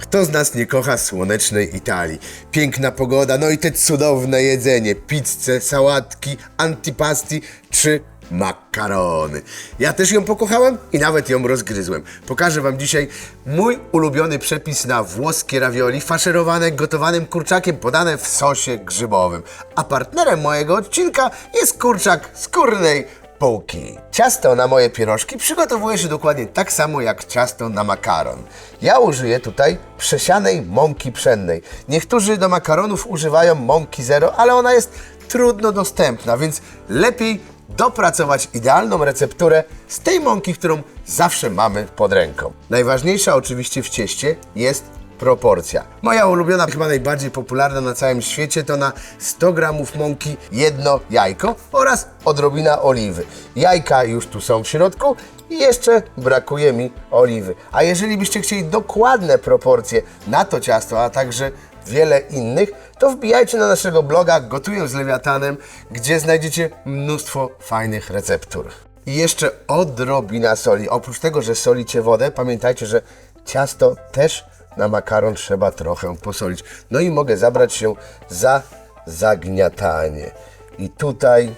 Kto z nas nie kocha słonecznej Italii? Piękna pogoda, no i te cudowne jedzenie, pizze, sałatki, antipasti czy makarony. Ja też ją pokochałem i nawet ją rozgryzłem. Pokażę wam dzisiaj mój ulubiony przepis na włoskie ravioli faszerowane gotowanym kurczakiem podane w sosie grzybowym. A partnerem mojego odcinka jest kurczak z Górnej Półki. Ciasto na moje pierożki przygotowuje się dokładnie tak samo jak ciasto na makaron. Ja użyję tutaj przesianej mąki pszennej. Niektórzy do makaronów używają mąki zero, ale ona jest trudno dostępna, więc lepiej dopracować idealną recepturę z tej mąki, którą zawsze mamy pod ręką. Najważniejsza oczywiście w cieście jest proporcja. Moja ulubiona, chyba najbardziej popularna na całym świecie, to na 100 gramów mąki jedno jajko oraz odrobina oliwy. Jajka już tu są w środku i jeszcze brakuje mi oliwy. A jeżeli byście chcieli dokładne proporcje na to ciasto, a także wiele innych, to wbijajcie na naszego bloga Gotuję z Lewiatanem, gdzie znajdziecie mnóstwo fajnych receptur. I jeszcze odrobina soli. Oprócz tego, że solicie wodę, pamiętajcie, że ciasto też na makaron trzeba trochę posolić. No i mogę zabrać się za zagniatanie. I tutaj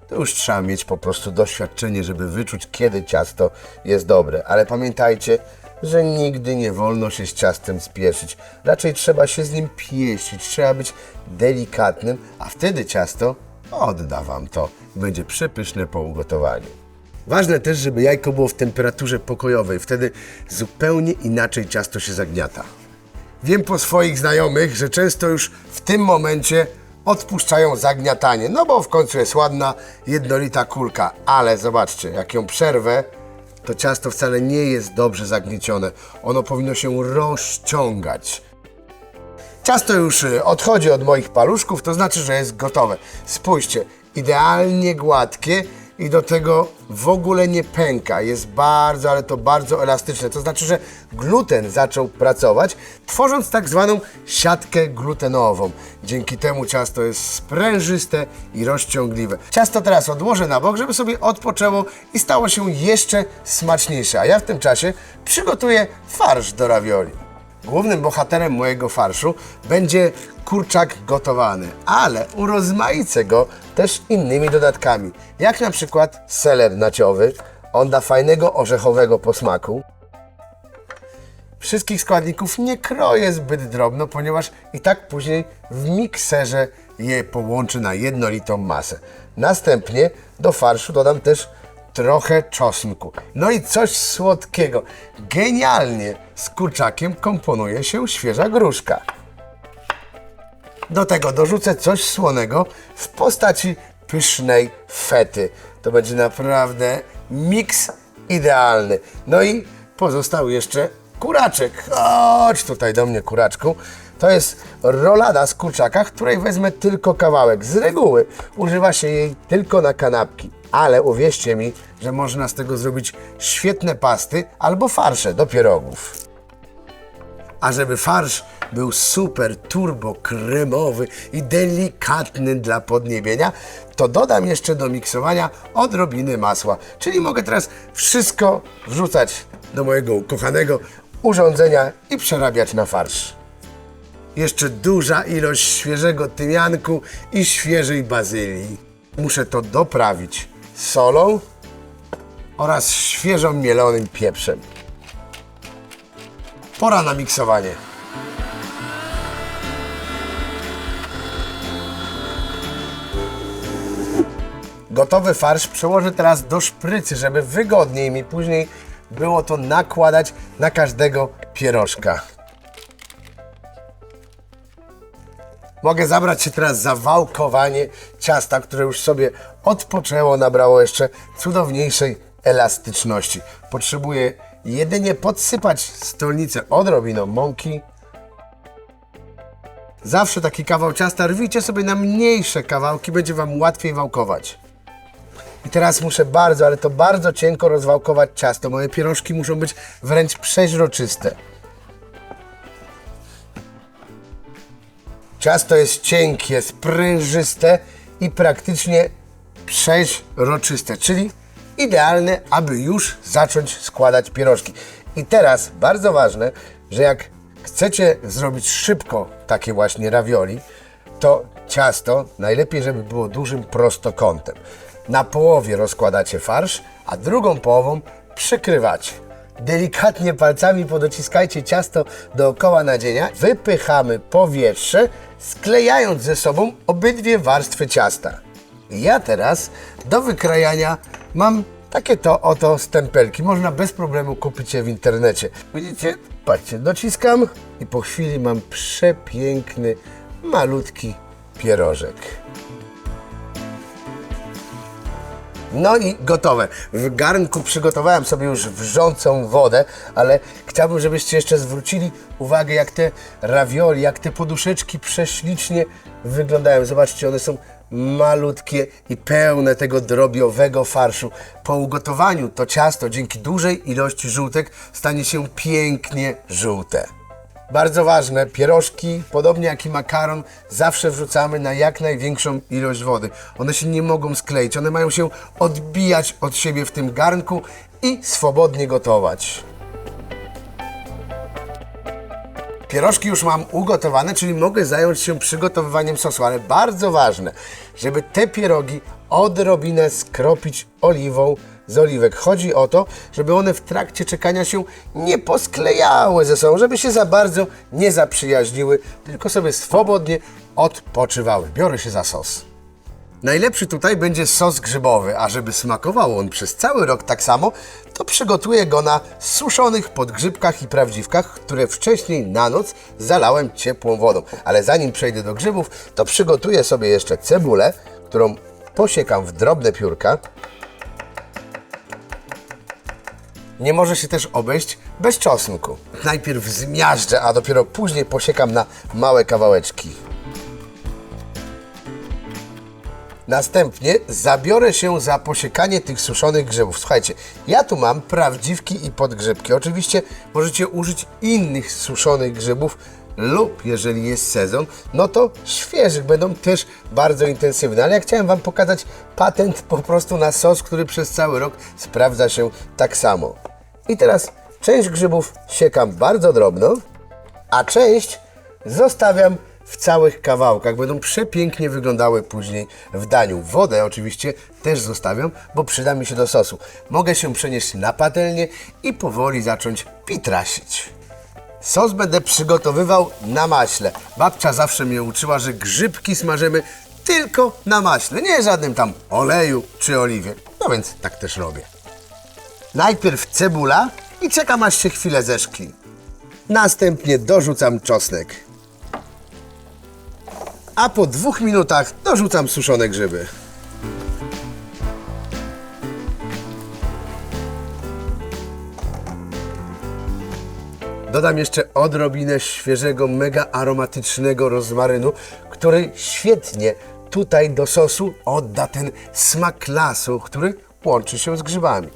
to już trzeba mieć po prostu doświadczenie, żeby wyczuć, kiedy ciasto jest dobre. Ale pamiętajcie, że nigdy nie wolno się z ciastem spieszyć. Raczej trzeba się z nim pieścić, trzeba być delikatnym, a wtedy ciasto odda wam to. Będzie przepyszne po ugotowaniu. Ważne też, żeby jajko było w temperaturze pokojowej, wtedy zupełnie inaczej ciasto się zagniata. Wiem po swoich znajomych, że często już w tym momencie odpuszczają zagniatanie, no bo w końcu jest ładna, jednolita kulka, ale zobaczcie, jak ją przerwę, to ciasto wcale nie jest dobrze zagniecione. Ono powinno się rozciągać. Ciasto już odchodzi od moich paluszków, to znaczy, że jest gotowe. Spójrzcie, idealnie gładkie i do tego w ogóle nie pęka. Jest bardzo, ale to bardzo elastyczne. To znaczy, że gluten zaczął pracować, tworząc tak zwaną siatkę glutenową. Dzięki temu ciasto jest sprężyste i rozciągliwe. Ciasto teraz odłożę na bok, żeby sobie odpoczęło i stało się jeszcze smaczniejsze. A ja w tym czasie przygotuję farsz do ravioli. Głównym bohaterem mojego farszu będzie kurczak gotowany, ale urozmaicę go też innymi dodatkami, jak na przykład seler naciowy. On da fajnego orzechowego posmaku. Wszystkich składników nie kroję zbyt drobno, ponieważ i tak później w mikserze je połączę na jednolitą masę. Następnie do farszu dodam też trochę czosnku. No i coś słodkiego. Genialnie z kurczakiem komponuje się świeża gruszka. Do tego dorzucę coś słonego w postaci pysznej fety. To będzie naprawdę miks idealny. No i pozostał jeszcze kuraczek. Chodź tutaj do mnie, kuraczku. To jest rolada z kurczaka, której wezmę tylko kawałek. Z reguły używa się jej tylko na kanapki, ale uwierzcie mi, że można z tego zrobić świetne pasty albo farsze do pierogów. A żeby farsz był super turbo kremowy i delikatny dla podniebienia, to dodam jeszcze do miksowania odrobiny masła. Czyli mogę teraz wszystko wrzucać do mojego ukochanego urządzenia i przerabiać na farsz. Jeszcze duża ilość świeżego tymianku i świeżej bazylii. Muszę to doprawić solą oraz świeżo mielonym pieprzem. Pora na miksowanie. Gotowy farsz przełożę teraz do szprycy, żeby wygodniej mi później było to nakładać na każdego pierożka. Mogę zabrać się teraz za wałkowanie ciasta, które już sobie odpoczęło, nabrało jeszcze cudowniejszej elastyczności. Potrzebuję jedynie podsypać stolnicę odrobiną mąki. Zawsze taki kawał ciasta rwijcie sobie na mniejsze kawałki, będzie wam łatwiej wałkować. I teraz muszę bardzo, ale to bardzo cienko rozwałkować ciasto. Moje pierożki muszą być wręcz przeźroczyste. Ciasto jest cienkie, sprężyste i praktycznie przeźroczyste, czyli idealne, aby już zacząć składać pierożki. I teraz bardzo ważne, że jak chcecie zrobić szybko takie właśnie ravioli, to ciasto najlepiej, żeby było dużym prostokątem. Na połowie rozkładacie farsz, a drugą połową przykrywacie. Delikatnie palcami podociskajcie ciasto dookoła nadzienia, wypychamy powietrze, sklejając ze sobą obydwie warstwy ciasta. Ja teraz do wykrajania mam takie to oto stempelki. Można bez problemu kupić je w internecie. Widzicie? Patrzcie, dociskam i po chwili mam przepiękny, malutki pierożek. No i gotowe. W garnku przygotowałem sobie już wrzącą wodę, ale chciałbym, żebyście jeszcze zwrócili uwagę, jak te ravioli, jak te poduszeczki prześlicznie wyglądają. Zobaczcie, one są malutkie i pełne tego drobiowego farszu. Po ugotowaniu to ciasto dzięki dużej ilości żółtek stanie się pięknie żółte. Bardzo ważne, pierożki, podobnie jak i makaron, zawsze wrzucamy na jak największą ilość wody. One się nie mogą skleić, one mają się odbijać od siebie w tym garnku i swobodnie gotować. Pierożki już mam ugotowane, czyli mogę zająć się przygotowywaniem sosu, ale bardzo ważne, żeby te pierogi odrobinę skropić oliwą z oliwek. Chodzi o to, żeby one w trakcie czekania się nie posklejały ze sobą, żeby się za bardzo nie zaprzyjaźniły, tylko sobie swobodnie odpoczywały. Biorę się za sos. Najlepszy tutaj będzie sos grzybowy, a żeby smakował on przez cały rok tak samo, to przygotuję go na suszonych podgrzybkach i prawdziwkach, które wcześniej na noc zalałem ciepłą wodą. Ale zanim przejdę do grzybów, to przygotuję sobie jeszcze cebulę, którą posiekam w drobne piórka. Nie może się też obejść bez czosnku. Najpierw zmiażdżę, a dopiero później posiekam na małe kawałeczki. Następnie zabiorę się za posiekanie tych suszonych grzybów. Słuchajcie, ja tu mam prawdziwki i podgrzybki. Oczywiście możecie użyć innych suszonych grzybów lub jeżeli jest sezon, no to świeżych będą też bardzo intensywne. Ale ja chciałem Wam pokazać patent po prostu na sos, który przez cały rok sprawdza się tak samo. I teraz część grzybów siekam bardzo drobno, a część zostawiam w całych kawałkach. Będą przepięknie wyglądały później w daniu. Wodę oczywiście też zostawiam, bo przyda mi się do sosu. Mogę się przenieść na patelnię i powoli zacząć pitrasić. Sos będę przygotowywał na maśle. Babcia zawsze mnie uczyła, że grzybki smażymy tylko na maśle, nie żadnym tam oleju czy oliwie. No więc tak też robię. Najpierw cebula i czekam, aż się chwilę zeszkli. Następnie dorzucam czosnek. A po 2 minutach dorzucam suszone grzyby. Dodam jeszcze odrobinę świeżego, mega aromatycznego rozmarynu, który świetnie tutaj do sosu odda ten smak lasu, który łączy się z grzybami.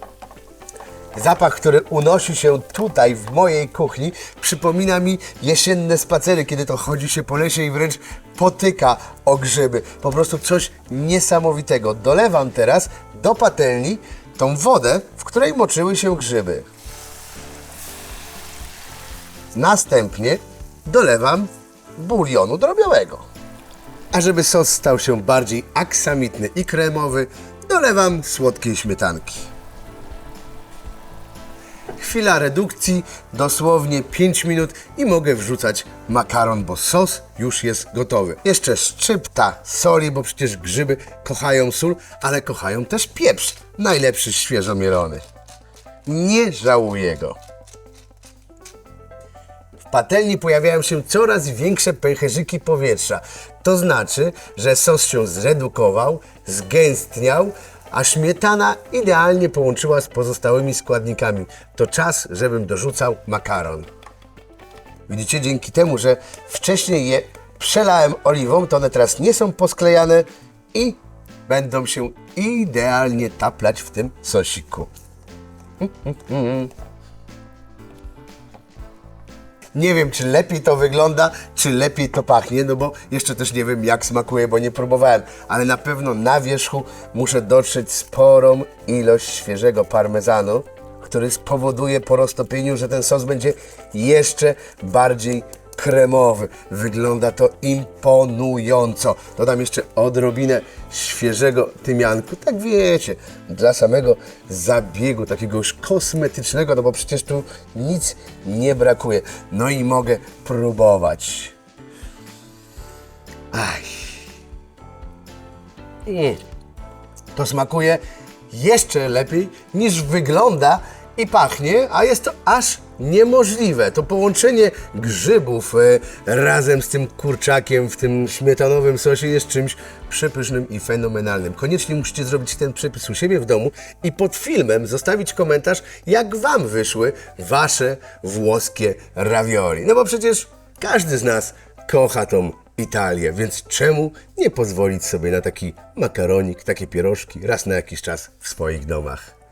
Zapach, który unosi się tutaj w mojej kuchni, przypomina mi jesienne spacery, kiedy to chodzi się po lesie i wręcz potyka o grzyby. Po prostu coś niesamowitego. Dolewam teraz do patelni tą wodę, w której moczyły się grzyby. Następnie dolewam bulionu drobiowego. A żeby sos stał się bardziej aksamitny i kremowy, dolewam słodkiej śmietanki. Chwila redukcji, dosłownie 5 minut i mogę wrzucać makaron, bo sos już jest gotowy. Jeszcze szczypta soli, bo przecież grzyby kochają sól, ale kochają też pieprz. Najlepszy świeżo mielony. Nie żałuję go. W patelni pojawiają się coraz większe pęcherzyki powietrza. To znaczy, że sos się zredukował, zgęstniał, a śmietana idealnie połączyła z pozostałymi składnikami. To czas, żebym dorzucał makaron. Widzicie, dzięki temu, że wcześniej je przelałem oliwą, to one teraz nie są posklejane i będą się idealnie taplać w tym sosiku. Nie wiem, czy lepiej to wygląda, czy lepiej to pachnie, no bo jeszcze też nie wiem, jak smakuje, bo nie próbowałem, ale na pewno na wierzchu muszę dotrzeć sporą ilość świeżego parmezanu, który spowoduje po roztopieniu, że ten sos będzie jeszcze bardziej kremowy. Wygląda to imponująco. Dodam jeszcze odrobinę świeżego tymianku. Tak wiecie, dla samego zabiegu takiego już kosmetycznego, no bo przecież tu nic nie brakuje. No i mogę próbować. Aj. To smakuje jeszcze lepiej niż wygląda i pachnie, a jest to aż niemożliwe. To połączenie grzybów razem z tym kurczakiem w tym śmietanowym sosie jest czymś przepysznym i fenomenalnym. Koniecznie musicie zrobić ten przepis u siebie w domu i pod filmem zostawić komentarz, jak Wam wyszły Wasze włoskie ravioli. No bo przecież każdy z nas kocha tą Italię, więc czemu nie pozwolić sobie na taki makaronik, takie pierożki raz na jakiś czas w swoich domach?